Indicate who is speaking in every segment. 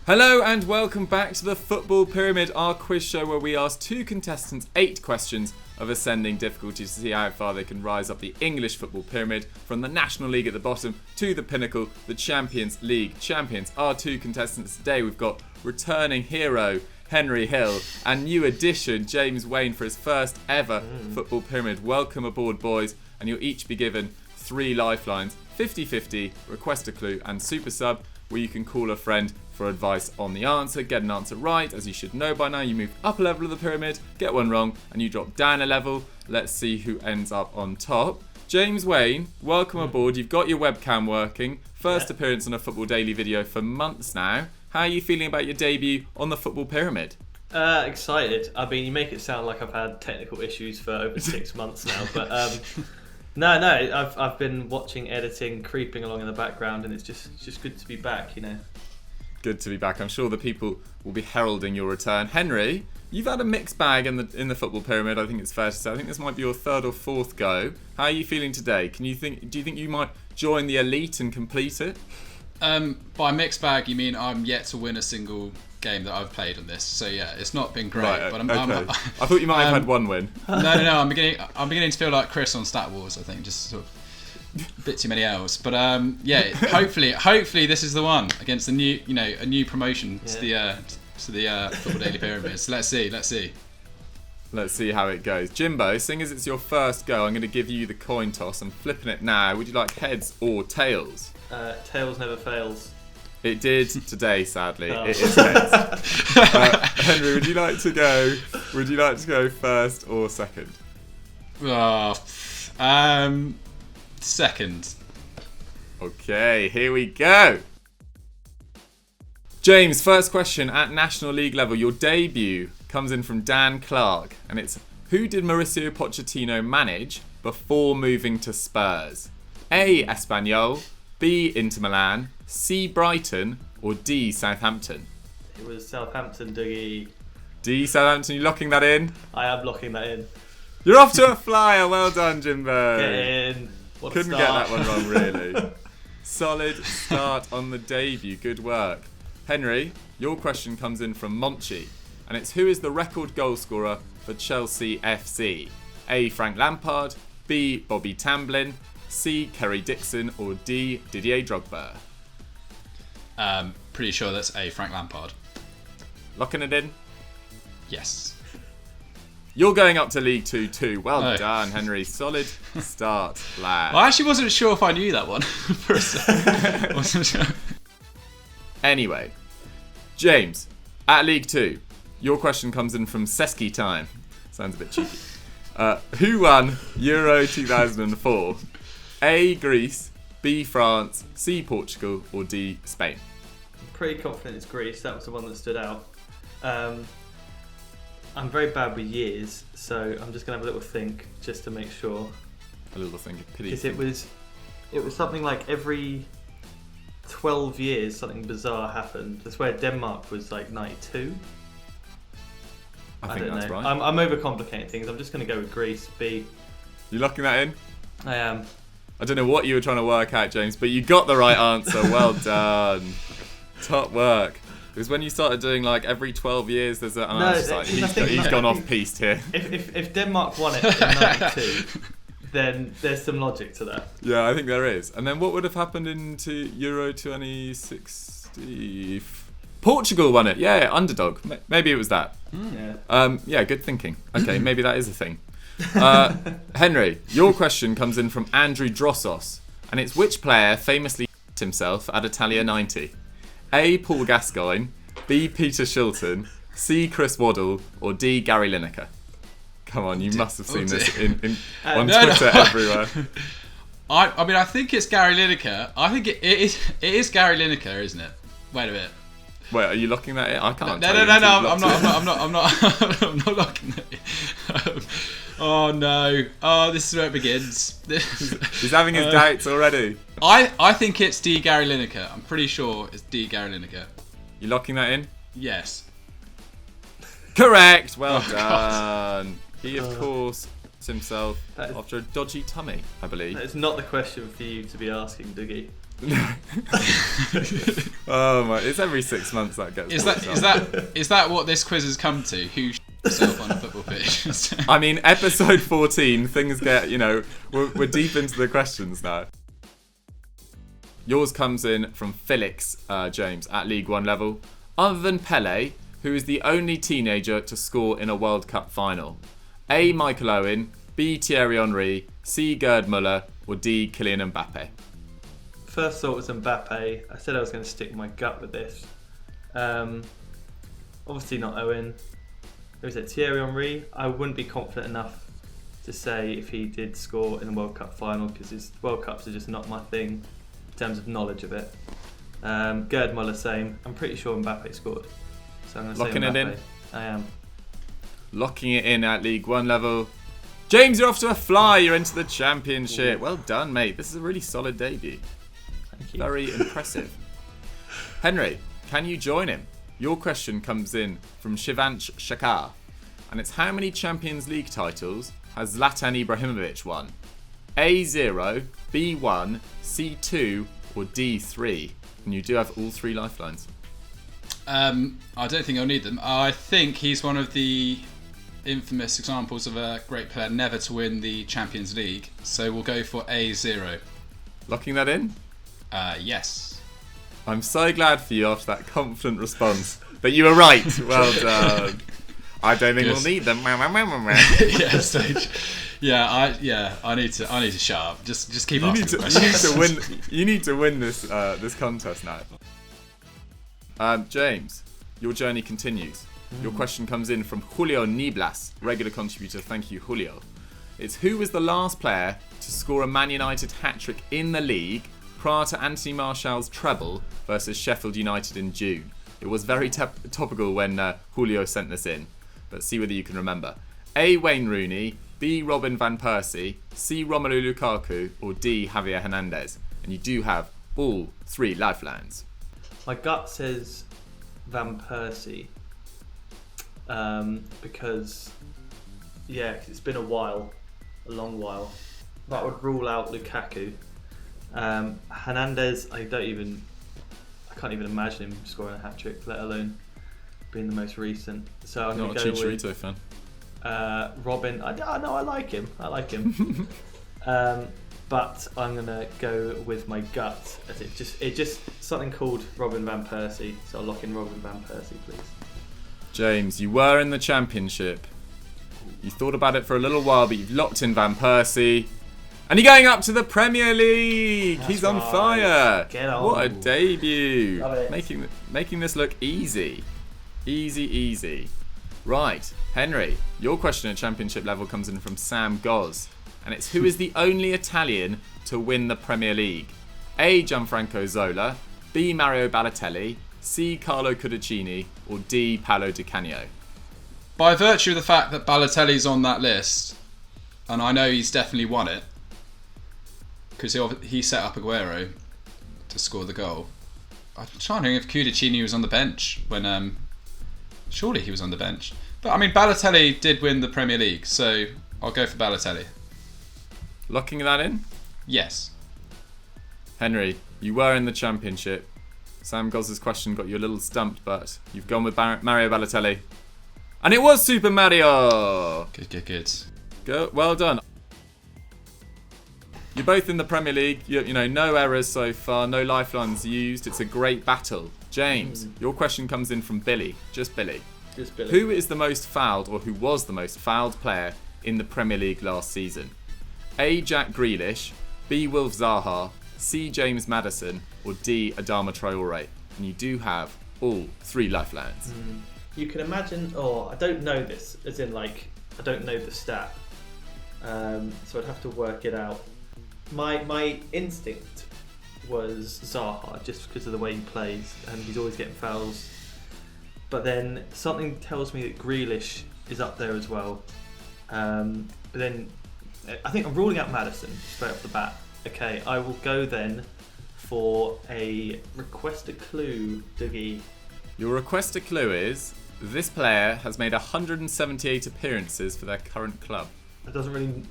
Speaker 1: Hello and welcome back to the Football Pyramid, our quiz show where we ask two contestants 8 questions of ascending difficulty to see how far they can rise up the English football pyramid from the National League at the bottom to the pinnacle, the Champions League champions. Our two contestants today, we've got returning hero Henry Hill and new addition James Wayne for his first ever Football Pyramid. Welcome aboard, boys, and you'll each be given 3 lifelines, 50-50, request a clue and super sub, where you can call a friend for advice on the answer. Get an answer right, as you should know by now. You move up a level of the pyramid, get one wrong, and you drop down a level. Let's see who ends up on top. James Wayne, welcome aboard. You've got your webcam working. First appearance on a Football Daily video for months now. How are you feeling about your debut on the Football Pyramid?
Speaker 2: Excited. I mean, you make it sound like I've had technical issues for over 6 months now, but no, I've been watching editing, creeping along in the background, and it's just good to be back, you know.
Speaker 1: Good to be back. I'm sure the people will be heralding your return. Henry, you've had a mixed bag in the Football Pyramid, I think it's fair to say. I think this might be your 3rd or 4th go. How are you feeling today? Do you think you might join the elite and complete it?
Speaker 3: By mixed bag, you mean I'm yet to win a single game that I've played on this. So yeah, it's not been great.
Speaker 1: Right,
Speaker 3: but
Speaker 1: I thought you might have had one win.
Speaker 3: No. I'm beginning to feel like Chris on Stat Wars. I think just sort of a bit too many L's. But yeah, hopefully this is the one against a new promotion to the Football Daily Pyramid. So let's see.
Speaker 1: Let's see how it goes. Jimbo, seeing as it's your first go, I'm going to give you the coin toss. I'm flipping it now. Would you like heads or tails?
Speaker 2: Tails never fails.
Speaker 1: It did today, sadly.
Speaker 2: Oh.
Speaker 1: It is heads. Henry, would you like to go first or second?
Speaker 3: Second.
Speaker 1: Okay, here we go. James, first question at National League level. Your debut comes in from Dan Clark, and it's: who did Mauricio Pochettino manage before moving to Spurs? A. Espanyol, B. Inter Milan, C. Brighton, or D. Southampton?
Speaker 2: It was Southampton, Dougie.
Speaker 1: D. Southampton, you locking that in?
Speaker 2: I am locking that in.
Speaker 1: You're off to a flyer. Well done, Jimbo.
Speaker 2: Get in.
Speaker 1: Couldn't get that one wrong, really. Solid start on the debut. Good work. Henry, your question comes in from Monchi, and it's: who is the record goal scorer for Chelsea FC? A. Frank Lampard, B. Bobby Tamblyn, C. Kerry Dixon, or D. Didier Drogba?
Speaker 3: Pretty sure that's A. Frank Lampard.
Speaker 1: Locking it in?
Speaker 3: Yes.
Speaker 1: You're going up to League 2 too. Well done, Henry. Solid start, lad.
Speaker 3: Well, I actually wasn't sure if I knew that one for a second. Wasn't sure.
Speaker 1: Anyway, James, at League 2, your question comes in from Seski Time. Sounds a bit cheeky. Who won Euro 2004? A. Greece, B. France, C. Portugal, or D. Spain?
Speaker 2: I'm pretty confident it's Greece. That was the one that stood out. I'm very bad with years, so I'm just going to have a little think just to make sure.
Speaker 1: A little think.
Speaker 2: Because it was something like every 12 years something bizarre happened. That's where Denmark was like 92.
Speaker 1: I think that's right.
Speaker 2: I'm overcomplicating things. I'm just going to go with Greece, B.
Speaker 1: You locking that in?
Speaker 2: I am.
Speaker 1: I don't know what you were trying to work out, James, but you got the right answer. Well done. Top work. Because when you started doing like every 12 years, there's a... he's gone off-piste here.
Speaker 2: If Denmark won it in 92, then there's some logic to that.
Speaker 1: Yeah, I think there is. And then what would have happened into Euro 2060? Portugal won it. Yeah, underdog. Maybe it was that. Yeah, good thinking. Okay, maybe that is a thing. Henry, your question comes in from Andrew Drossos, and it's: which player famously himself at Italia 90? A. Paul Gascoigne, B. Peter Shilton, C. Chris Waddle, or D. Gary Lineker? Come on, you must have seen this on Twitter everywhere.
Speaker 3: I mean, I think it's Gary Lineker. I think it is Gary Lineker, isn't it? Wait a minute.
Speaker 1: Wait, are you locking that in? I can't.
Speaker 3: No. I'm not locking that in. Oh no! Oh, this is where it begins.
Speaker 1: He's having his doubts already.
Speaker 3: I think it's D. Gary Lineker. I'm pretty sure it's D. Gary Lineker.
Speaker 1: You locking that in?
Speaker 3: Yes.
Speaker 1: Correct. Well done. He, of course, himself after a dodgy tummy, I believe.
Speaker 2: That is not the question for you to be asking, Dougie.
Speaker 1: Oh my! It's every 6 months that gets.
Speaker 3: Is that what this quiz has come to? Who himself on a football pitch?
Speaker 1: I mean, episode 14. Things get, we're deep into the questions now. Yours comes in from Felix James at League One level. Other than Pele, who is the only teenager to score in a World Cup final? A. Michael Owen, B. Thierry Henry, C. Gerd Müller, or D. Kylian Mbappe?
Speaker 2: First thought was Mbappe. I said I was going to stick my gut with this. Obviously not Owen. Was it Thierry Henry? I wouldn't be confident enough to say if he did score in the World Cup final, because his World Cups are just not my thing in terms of knowledge of it. Gerd Müller, same. I'm pretty sure Mbappe scored. So I'm going to say
Speaker 1: Locking
Speaker 2: Mbappe.
Speaker 1: it in?
Speaker 2: I am.
Speaker 1: Locking it in at League One level. James, you're off to a fly. You're into the championship. Well done, mate. This is a really solid debut.
Speaker 2: Thank you.
Speaker 1: Very impressive. Henry, can you join him? Your question comes in from Shivansh Shakar, and it's how many Champions League titles has Zlatan Ibrahimovic won? A0, B1, C2, or D3? And you do have all 3 lifelines.
Speaker 3: I don't think I'll need them. I think he's one of the infamous examples of a great player never to win the Champions League. So we'll go for A0.
Speaker 1: Locking that in?
Speaker 3: Yes.
Speaker 1: I'm so glad for you after that confident response. But you were right. Well done. I don't think we'll need them.
Speaker 3: I need to shut up. Just keep asking questions.
Speaker 1: You need to win this contest now. James, your journey continues. Your question comes in from Julio Niblas, regular contributor. Thank you, Julio. It's who was the last player to score a Man United hat-trick in the league prior to Anthony Martial's treble versus Sheffield United in June? It was very topical when Julio sent this in, but see whether you can remember. A. Wayne Rooney, B. Robin van Persie, C. Romelu Lukaku, or D. Javier Hernandez. And you do have all 3 lifelines.
Speaker 2: My gut says Van Persie, because it's been a long while. That would rule out Lukaku. Hernandez, I can't even imagine him scoring a hat trick, let alone being the most recent. So I'm going to go with
Speaker 1: Chicharito fan.
Speaker 2: Robin. I like him. But I'm going to go with my gut. As it just something called Robin van Persie. So I'll lock in Robin van Persie, please.
Speaker 1: James, you were in the Championship. You thought about it for a little while, but you've locked in Van Persie. And you're going up to the Premier League.
Speaker 2: That's
Speaker 1: He's on
Speaker 2: right.
Speaker 1: fire.
Speaker 2: Get on.
Speaker 1: What a debut.
Speaker 2: Love it.
Speaker 1: Making this look easy. Easy. Right, Henry, your question at Championship level comes in from Sam Goz. And it's who is the only Italian to win the Premier League? A. Gianfranco Zola, B. Mario Balotelli, C. Carlo Cudicini, or D. Paolo Di Canio?
Speaker 3: By virtue of the fact that Balotelli's on that list, and I know he's definitely won it, because he set up Aguero to score the goal. I'm trying to think if Cudicini was on the bench when... surely he was on the bench. But I mean, Balotelli did win the Premier League, so I'll go for Balotelli.
Speaker 1: Locking that in?
Speaker 3: Yes.
Speaker 1: Henry, you were in the Championship. Sam Goz's question got you a little stumped, but you've gone with Mario Balotelli. And it was Super Mario!
Speaker 3: Good.
Speaker 1: Go, well done. You're both in the Premier League. You know, no errors so far, no lifelines used. It's a great battle. James, your question comes in from Billy. Just Billy. Who is the most fouled, or who was the most fouled player in the Premier League last season? A. Jack Grealish, B. Wilf Zaha, C. James Maddison, or D. Adama Traore? And you do have all 3 lifelines.
Speaker 2: You can imagine, I don't know this, as in I don't know the stat. So I'd have to work it out. My instinct was Zaha, just because of the way he plays, and he's always getting fouls. But then something tells me that Grealish is up there as well. But then I think I'm ruling out Maddison straight off the bat. Okay, I will go then for a request a clue, Dougie.
Speaker 1: Your request a clue is, this player has made 178 appearances for their current club.
Speaker 2: That doesn't really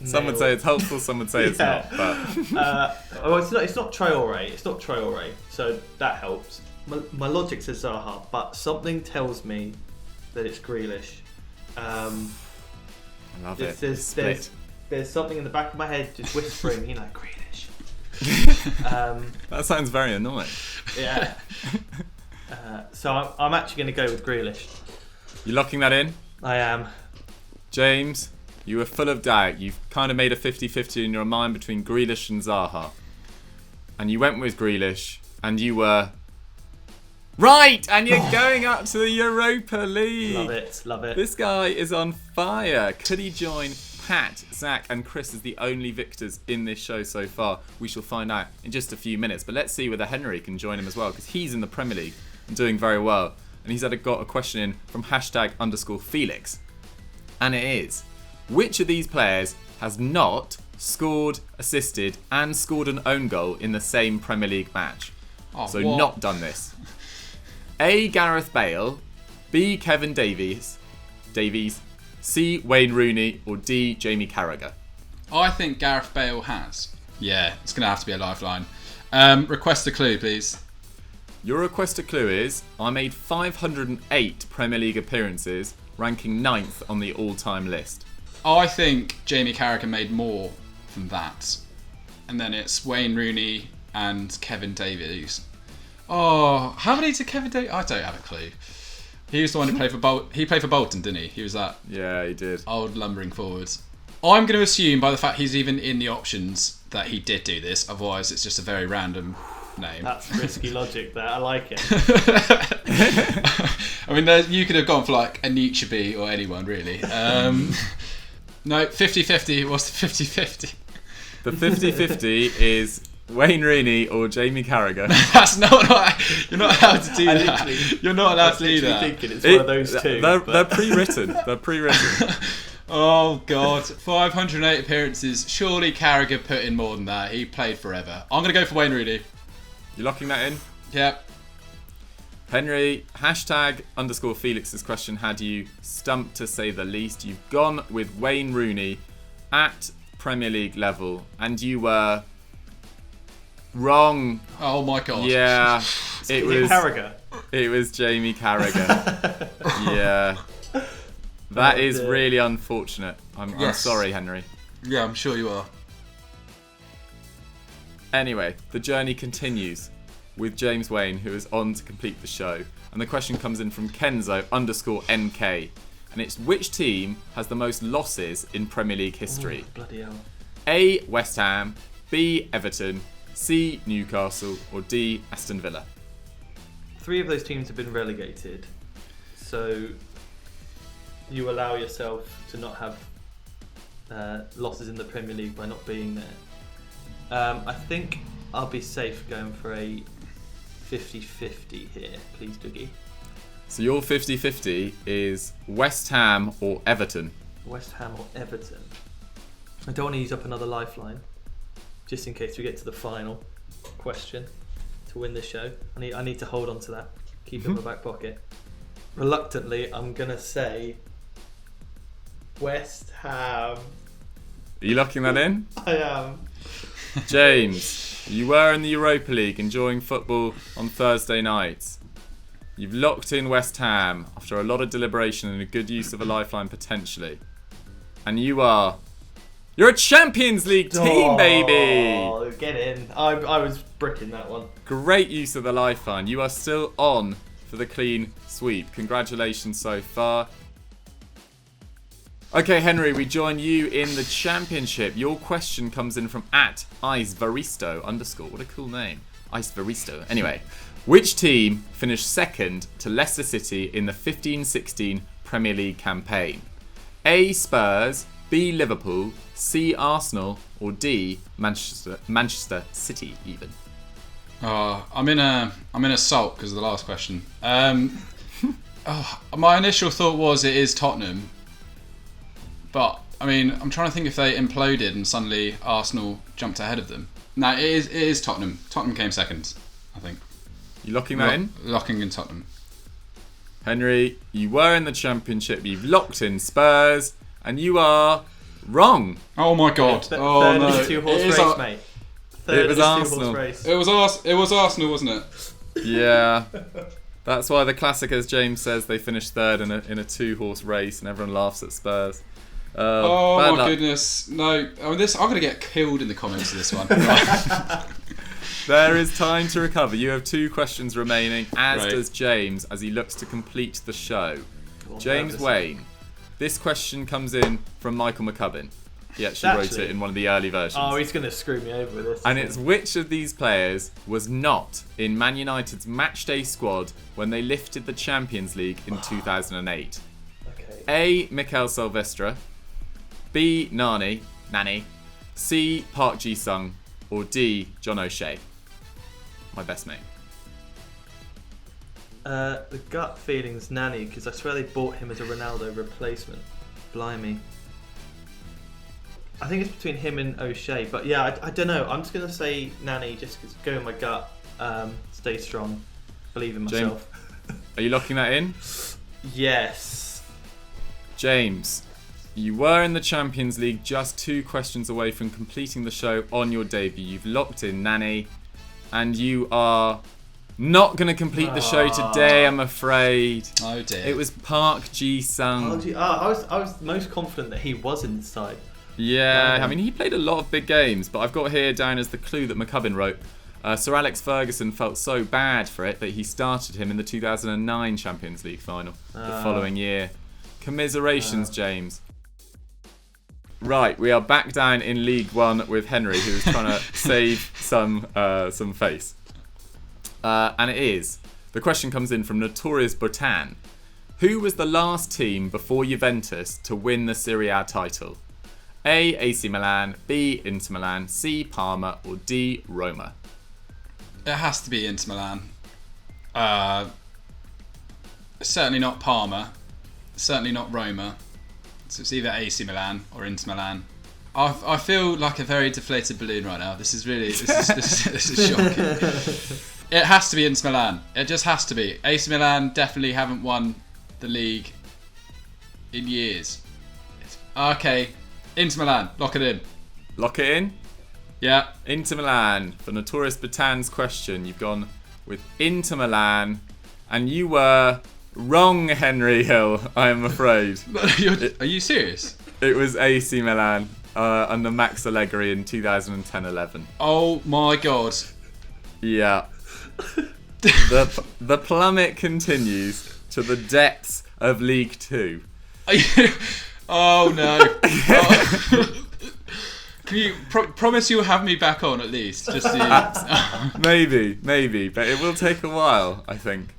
Speaker 1: Some would say it's helpful, some would say it's not. But
Speaker 2: well, it's not Traore. It's not Traore, so that helps. My logic says Zaha, but something tells me that it's Grealish.
Speaker 1: I love it.
Speaker 2: There's something in the back of my head just whispering, Grealish.
Speaker 1: That sounds very annoying.
Speaker 2: Yeah. So I'm actually going to go with Grealish.
Speaker 1: You locking that in?
Speaker 2: I am.
Speaker 1: James, you were full of doubt. You've kind of made a 50-50 in your mind between Grealish and Zaha. And you went with Grealish, and you were right! And you're going up to the Europa League.
Speaker 2: Love it.
Speaker 1: This guy is on fire. Could he join Pat, Zach, and Chris as the only victors in this show so far? We shall find out in just a few minutes. But let's see whether Henry can join him as well, because he's in the Premier League and doing very well. And he's got a question in from #_Felix. And it is, which of these players has not scored, assisted, and scored an own goal in the same Premier League match? Not done this. A. Gareth Bale, B. Kevin Davies, C. Wayne Rooney, or D. Jamie Carragher?
Speaker 3: I think Gareth Bale has. Yeah, it's going to have to be a lifeline. Request a clue, please.
Speaker 1: Your request a clue is, I made 508 Premier League appearances, ranking 9th on the all-time list.
Speaker 3: I think Jamie Carragher made more than that. And then it's Wayne Rooney and Kevin Davies. Oh, how many did Kevin Davies? I don't have a clue. He was the one who played for He played for Bolton, didn't he? He was that.
Speaker 1: Yeah, he did.
Speaker 3: Old lumbering forward. I'm going to assume by the fact he's even in the options that he did do this. Otherwise, it's just a very random name.
Speaker 2: That's risky logic there. I like it.
Speaker 3: I mean, you could have gone for like a Nietzsche or anyone, really. No, 50-50. What's the 50-50?
Speaker 1: The 50-50 is Wayne Rooney or Jamie Carragher.
Speaker 3: That's you're not allowed to do that. You're not allowed to do that.
Speaker 2: Thinking it's one of those two.
Speaker 1: They're pre-written. They're pre-written.
Speaker 3: Oh, God. 508 appearances. Surely Carragher put in more than that. He played forever. I'm going to go for Wayne Rooney.
Speaker 1: You locking that in?
Speaker 3: Yep.
Speaker 1: Henry, #_Felix's question had you stumped to say the least. You've gone with Wayne Rooney at Premier League level, and you were wrong.
Speaker 3: Oh my God.
Speaker 1: Yeah. It was
Speaker 2: Carragher.
Speaker 1: It was Jamie Carragher. Yeah. That is really unfortunate. I'm sorry, Henry.
Speaker 3: Yeah, I'm sure you are.
Speaker 1: Anyway, the journey continues with James Wayne, who is on to complete the show. And the question comes in from Kenzo_NK. And it's, which team has the most losses in Premier League history?
Speaker 2: Bloody hell.
Speaker 1: A. West Ham, B. Everton, C. Newcastle, or D. Aston Villa?
Speaker 2: 3 of those teams have been relegated. So you allow yourself to not have losses in the Premier League by not being there. I think I'll be safe going for a 50-50 here, please, Dougie.
Speaker 1: So your 50-50 is West Ham or Everton?
Speaker 2: West Ham or Everton? I don't want to use up another lifeline, just in case we get to the final question to win the show. I need to hold on to that, keep it in my back pocket. Reluctantly, I'm going to say West Ham.
Speaker 1: Are you locking that in?
Speaker 2: I am.
Speaker 1: James, you were in the Europa League enjoying football on Thursday nights. You've locked in West Ham after a lot of deliberation and a good use of a lifeline potentially. And you're a Champions League team, baby!
Speaker 2: Get in. I was bricking that one.
Speaker 1: Great use of the lifeline. You are still on for the clean sweep. Congratulations so far. Okay, Henry, we join you in the championship. Your question comes in from @IceVaristo_. What a cool name. IceVaristo. Anyway, which team finished second to Leicester City in the 15-16 Premier League campaign? A. Spurs, B. Liverpool, C. Arsenal, or D. Manchester City even?
Speaker 3: I'm in a sulk because of the last question. My initial thought was it is Tottenham. But, I mean, I'm trying to think if they imploded and suddenly Arsenal jumped ahead of them. No, it is Tottenham. Tottenham came second, I think.
Speaker 1: You locking that in?
Speaker 3: Locking in Tottenham.
Speaker 1: Henry, you were in the championship. You've locked in Spurs. And you are Wrong.
Speaker 3: Oh my god. Oh
Speaker 2: Third
Speaker 3: no.
Speaker 2: is a two-horse race, mate.
Speaker 1: It was
Speaker 2: is
Speaker 1: Arsenal.
Speaker 2: Race.
Speaker 3: It was Arsenal, wasn't it?
Speaker 1: Yeah. That's why the classic, as James says, they finished third in a two-horse race, and everyone laughs at Spurs.
Speaker 3: Oh
Speaker 1: bad
Speaker 3: my
Speaker 1: luck.
Speaker 3: goodness. No. I'm going to get killed in the comments of this one.
Speaker 1: There is time to recover. You have 2 questions remaining, as
Speaker 3: Right.
Speaker 1: does James, as he looks to complete the show. James Wayne. This question comes in from Michael McCubbin. He actually wrote it in one of the early versions.
Speaker 2: Oh, he's going to screw me over with this.
Speaker 1: And it's which of these players was not in Man United's matchday squad when they lifted the Champions League in 2008?
Speaker 2: Okay.
Speaker 1: A. Mikel Silvestre, B. Nani, C. Park Ji-sung, or D. John O'Shea? My best mate.
Speaker 2: The gut feeling's Nani, because I swear they bought him as a Ronaldo replacement. Blimey. I think it's between him and O'Shea, but yeah, I don't know. I'm just going to say Nani, just because go with my gut. Stay strong. Believe in myself.
Speaker 1: Are you locking that in?
Speaker 2: Yes.
Speaker 1: James, you were in the Champions League, just 2 questions away from completing the show on your debut. You've locked in Nani, and you are not going to complete the show today, I'm afraid.
Speaker 3: Oh dear.
Speaker 1: It was Park Ji-sung.
Speaker 2: I was most confident that he was inside.
Speaker 1: Yeah, I mean, he played a lot of big games, but I've got here down as the clue that McCubbin wrote. Sir Alex Ferguson felt so bad for it that he started him in the 2009 Champions League final the following year. Commiserations, James. Right, we are back down in League One with Henry, who's trying to save some face. And it is. The question comes in from Notorious Botan. Who was the last team before Juventus to win the Serie A title? A. AC Milan, B. Inter Milan, C. Parma, or D. Roma?
Speaker 3: It has to be Inter Milan. Certainly not Parma. Certainly not Roma. So it's either AC Milan or Inter Milan. I feel like a very deflated balloon right now. This is shocking. It has to be Inter Milan. It just has to be. AC Milan definitely haven't won the league in years. Okay, Inter Milan. Lock it in.
Speaker 1: Lock it in?
Speaker 3: Yeah.
Speaker 1: Inter Milan. For Notorious Batan's question, you've gone with Inter Milan, and you were wrong, Henry Hill, I am afraid.
Speaker 3: Are you serious?
Speaker 1: It was AC Milan under Max Allegri in 2010-11.
Speaker 3: Oh my god.
Speaker 1: Yeah. The plummet continues to the depths of League Two.
Speaker 3: Oh no. Oh. Can you promise you'll have me back on at least? Just to...
Speaker 1: Maybe, but it will take a while, I think.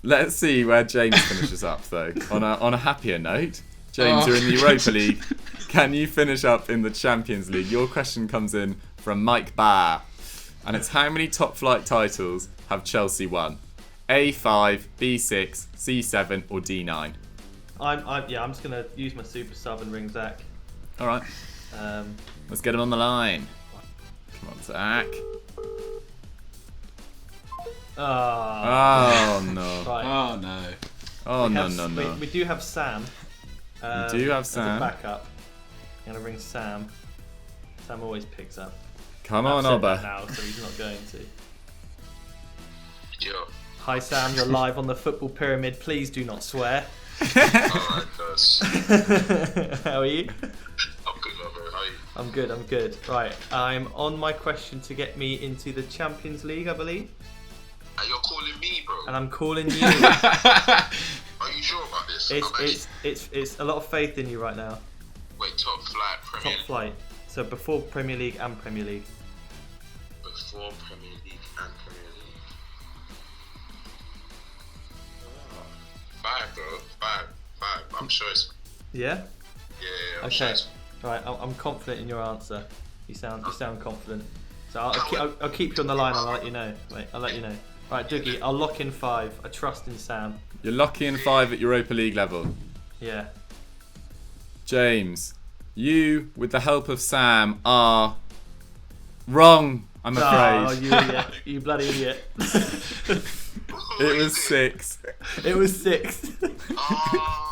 Speaker 1: Let's see where James finishes up, though. On a happier note, James, you're in the Europa League. Can you finish up in the Champions League? Your question comes in from Mike Barr, and it's how many top-flight titles have Chelsea won? A5, B6, C7, or D9?
Speaker 2: I'm just gonna use my super sub and ring Zach.
Speaker 1: All right. Let's get him on the line. Come on, Zach. Oh no.
Speaker 2: Right.
Speaker 3: Oh no.
Speaker 1: Oh no.
Speaker 2: We do have Sam.
Speaker 1: We do have Sam.
Speaker 2: As a backup. I'm gonna ring Sam. Sam always picks up.
Speaker 1: Come
Speaker 2: I've
Speaker 1: on,
Speaker 2: said that
Speaker 1: Obba.
Speaker 2: now, so he's not going to.
Speaker 4: Yo.
Speaker 2: Hi Sam, you're live on the Football Pyramid. Please do not swear.
Speaker 4: Alright, guys.
Speaker 2: How are you?
Speaker 4: I'm good, my bro. How are you?
Speaker 2: I'm good. Right, I'm on my question to get me into the Champions League, I believe.
Speaker 4: And you're calling me, bro?
Speaker 2: And I'm calling you.
Speaker 4: Are you sure about this?
Speaker 2: It's a lot of faith in you right now.
Speaker 4: Wait, top flight, Premier
Speaker 2: Top flight. So before Premier League and Premier League.
Speaker 4: Before Premier League and Premier League. Five, bro. Five. I'm sure it's...
Speaker 2: Yeah?
Speaker 4: Yeah, I'm
Speaker 2: Okay.
Speaker 4: sure it's...
Speaker 2: Right, I'm confident in your answer. You sound confident. So I'll keep you on the line. I'll let you know. Wait, I'll let you know. Right, Dougie, I'll lock in 5. I trust in Sam.
Speaker 1: You're locking in 5 at Europa League level.
Speaker 2: Yeah.
Speaker 1: James, you, with the help of Sam, are wrong, I'm
Speaker 2: Oh,
Speaker 1: afraid.
Speaker 2: you idiot. You bloody idiot.
Speaker 1: It was 6.
Speaker 2: It was 6.
Speaker 4: Oh.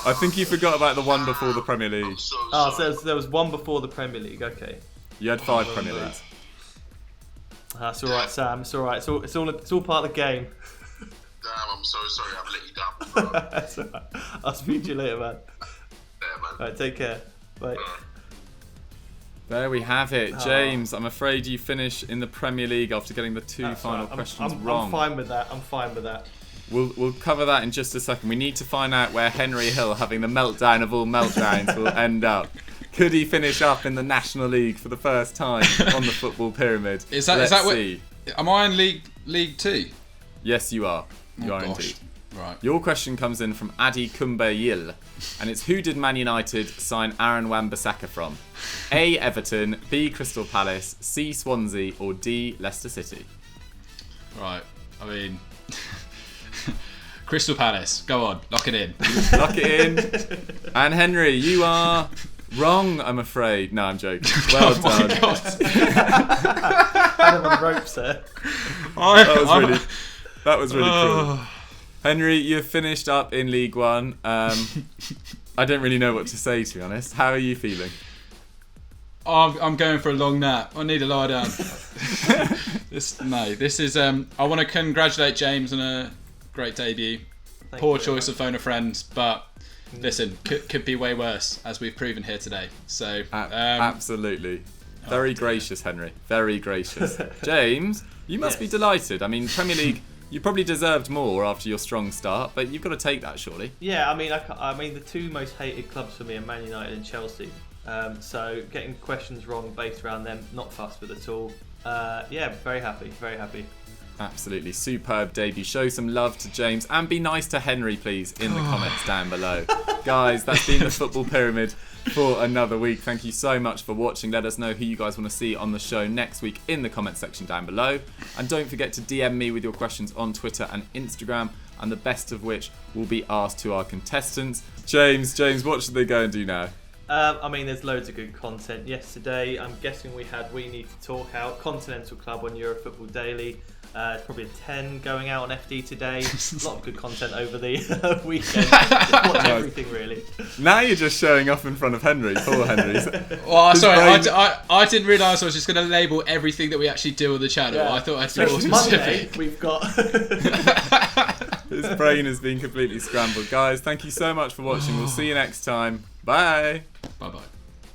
Speaker 1: I think you forgot about the one before the Premier League.
Speaker 4: I'm so
Speaker 2: Oh,
Speaker 4: sorry.
Speaker 2: so there was one before the Premier League. Okay.
Speaker 1: You had 5 Premier Leagues.
Speaker 2: That's all right, Sam. It's all right. It's all part of the game.
Speaker 4: Damn, I'm so sorry. I've let you down, bro.
Speaker 2: That's all right. I'll speak to you later, man.
Speaker 4: Yeah, man.
Speaker 2: All right, take care. Bye.
Speaker 1: There we have it. James, I'm afraid you finish in the Premier League after getting the 2
Speaker 2: That's
Speaker 1: final
Speaker 2: all right.
Speaker 1: questions
Speaker 2: I'm
Speaker 1: wrong.
Speaker 2: fine with that. I'm fine with that.
Speaker 1: We'll cover that in just a second. We need to find out where Henry Hill, having the meltdown of all meltdowns, will end up. Could he finish up in the National League for the first time on the football pyramid?
Speaker 3: Is that
Speaker 1: Let's
Speaker 3: what?
Speaker 1: see.
Speaker 3: Am I in League 2?
Speaker 1: Yes, you are. You are
Speaker 3: gosh.
Speaker 1: indeed.
Speaker 3: Right.
Speaker 1: Your question comes in from Adi Kumbayil, and it's who did Man United sign Aaron Wan-Bissaka from? A. Everton, B. Crystal Palace, C. Swansea, or D. Leicester City?
Speaker 3: Right. I mean, Crystal Palace. Go on, lock it in.
Speaker 1: Lock it in. And Henry, you are wrong, I'm afraid. No, I'm joking. Well
Speaker 3: Oh my
Speaker 1: done.
Speaker 3: God.
Speaker 2: Had him on ropes there.
Speaker 1: That was really cool. Henry, you've finished up in League One. I don't really know what to say, to be honest. How are you feeling?
Speaker 3: I'm going for a long nap. I need to lie down. This is. I want to congratulate James on a great debut.
Speaker 2: Thank
Speaker 3: Poor
Speaker 2: you very
Speaker 3: choice of phone a friend, but listen, could be way worse, as we've proven here today. So
Speaker 1: Absolutely. Very gracious, Henry. Very gracious. James, you must be
Speaker 2: Yes.
Speaker 1: delighted. I mean, Premier League, you probably deserved more after your strong start, but you've got to take that, surely.
Speaker 2: Yeah, I mean, the two most hated clubs for me are Man United and Chelsea. So getting questions wrong based around them, not fussed with at all. Yeah, very happy, very happy.
Speaker 1: Absolutely superb debut. Show some love to James and be nice to Henry, please, in the comments down below. Guys, that's been the Football Pyramid for another week. Thank you so much for watching. Let us know who you guys want to see on the show next week in the comment section down below. And don't forget to DM me with your questions on Twitter and Instagram, and the best of which will be asked to our contestants. James, what should they go and do now?
Speaker 2: I mean, there's loads of good content. Yesterday, I'm guessing we had We Need to Talk Out, Continental Club on Eurofootball Daily. It's probably a 10 going out on FD today. A lot of good content over the weekend. Watch everything, really.
Speaker 1: Now you're just showing off in front of Henry. Poor Henry.
Speaker 3: Well,
Speaker 1: His
Speaker 3: sorry,
Speaker 1: brain-
Speaker 3: I didn't realise I was just going to label everything that we actually do on the channel.
Speaker 2: Yeah.
Speaker 3: I thought I'd
Speaker 2: So
Speaker 3: be more
Speaker 2: Monday,
Speaker 3: specific.
Speaker 2: we've got...
Speaker 1: His brain has been completely scrambled. Guys, thank you so much for watching. We'll see you next time. Bye.
Speaker 3: Bye bye.